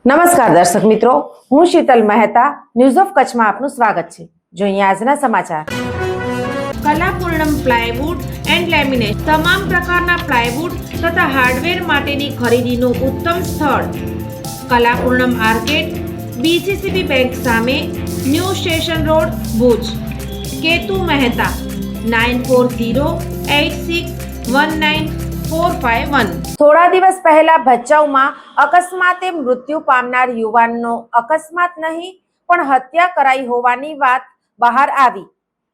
નમસ્કાર દર્શક મિત્રો, હું શીતલ મહેતા ન્યૂઝ ઓફ કચ્છમાં આપનું સ્વાગત છે। જોઈએ આજના સમાચાર। કલાપૂર્ણમ પ્લાયવુડ એન્ડ લેમિનેટ તમામ પ્રકારના પ્લાયવુડ તથા હાર્ડવેર માટેની ખરીદીનું ઉત્તમ સ્થળ કલાપૂર્ણમ આર્કેડ, બીસીસીબી બેંક સામે, new station road, Bhuj. Ketu Mehta 9408619451। થોડા દિવસ પહેલા ભચાઉમાં અકસ્માતે મૃત્યુ પામનાર યુવાનનો અકસ્માત નહીં પણ હત્યા કરાઈ હોવાની વાત બહાર આવી।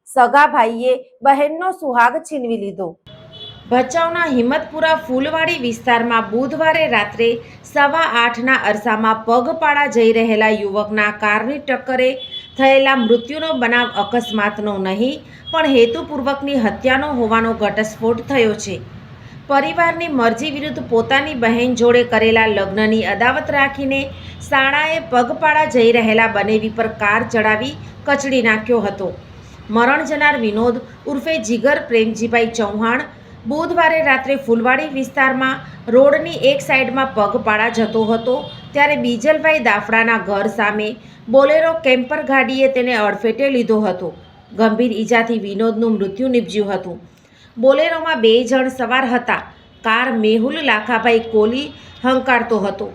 સગા ભાઈએ બહેનનો સુહાગ છીનવી લીધો। ભચાઉના હિંમતપુરા ફૂલવાડી વિસ્તારમાં બુધવારે રાત્રે 8:15ના અરસામાં પગપાળા જઈ રહેલા યુવકના કારની ટક્કરે થયેલા મૃત્યુનો બનાવ અકસ્માતનો નહીં પણ હેતુપૂર્વકની હત્યાનો હોવાનો ઘટસ્ફોટ થયો છે। પરિવારની મરજી વિરુદ્ધ પોતાની બહેન જોડે કરેલા લગ્નની અદાવત રાખીને શાળાએ પગપાળા જઈ રહેલા બનેવી પર કાર ચડાવી કચડી નાખ્યો હતો। મરણ જનાર વિનોદ ઉર્ફે જીગર પ્રેમજીભાઈ ચૌહાણ બુધવારે રાત્રે ફૂલવાડી વિસ્તારમાં રોડની એક સાઈડમાં પગપાળા જતો હતો ત્યારે બીજલભાઈ દાફડાના ઘર સામે બોલેરો કેમ્પર ગાડીએ તેને અડફેટે લીધો હતો। ગંભીર ઈજાથી વિનોદનું મૃત્યુ નિપજ્યું હતું। બોલેરોમાં 2 જણ સવાર હતા। કાર મેહુલ લાખાભાઈ કોલી હંકારતો હતો।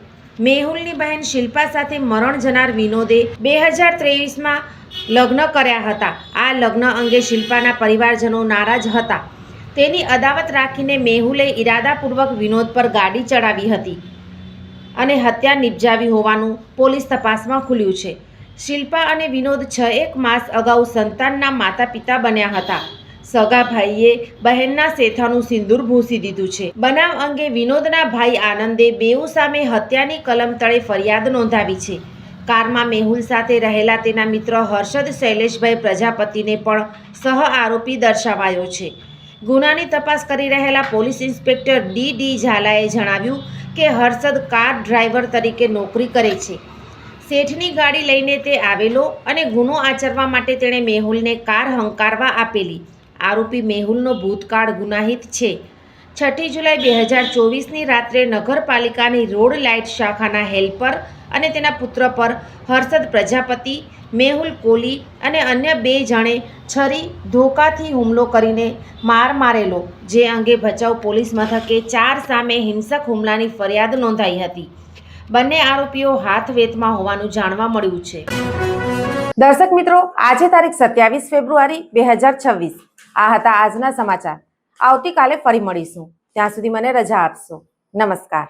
મેહુલની બહેન શિલ્પા સાથે મરણ જનાર વિનોદે 2023માં લગ્ન કર્યા હતા। આ લગ્ન અંગે શિલ્પાના પરિવારજનો નારાજ હતા। તેની અદાવત રાખીને મેહુલે ઈરાદાપૂર્વક વિનોદ પર ગાડી ચડાવી હતી અને હત્યા નિપજાવી હોવાનું પોલીસ તપાસમાં ખુલ્યું છે। શિલ્પા અને વિનોદ 6 માસ અગાઉ સંતાનના માતા પિતા બન્યા હતા। સગા ભાઈએ બહેનના સેથાનું સિંદૂર ભૂંસી દીધું છે। બનાવ અંગે વિનોદના ભાઈ આનંદે બેઉ સામે હત્યાની કલમ તળે ફરિયાદ નોંધાવી છે। કારમાં મેહુલ સાથે રહેલા તેના મિત્ર હર્ષદ શૈલેષભાઈ પ્રજાપતિને પણ સહ આરોપી દર્શાવાયો છે। ગુનાની તપાસ કરી રહેલા પોલીસ ઇન્સ્પેક્ટર ડી ઝાલાએ જણાવ્યું કે હર્ષદ કાર ડ્રાઈવર તરીકે નોકરી કરે છે। શેઠની ગાડી લઈને તે આવેલો અને ગુનો આચરવા માટે તેણે મેહુલને કાર હંકારવા આપેલી। આરોપી મેહુલનો ભૂતકાળ ગુનાહિત છે। 6 જુલાઈ 2024ની રાત્રે નગરપાલિકાની રોડ લાઇટ શાખાના હેલ્પર અને તેના પુત્ર પર હર્ષદ પ્રજાપતિ, મેહુલ કોલી અને અન્ય 2 જણે છરી ધોકાથી હુમલો કરીને માર મારેલો, જે અંગે ભચાઉ પોલીસ મથકે 4 સામે હિંસક હુમલાની ફરિયાદ નોંધાઈ હતી। બંને આરોપીઓ હાથ વેતમાં હોવાનું જાણવા મળ્યું છે। દર્શક મિત્રો, આજે તારીખ 27 ફેબ્રુઆરી 2026 આ હતા આજના સમાચાર। આવતીકાલે ફરી મળીશું, ત્યાં સુધી મને રજા આપશો। નમસ્કાર।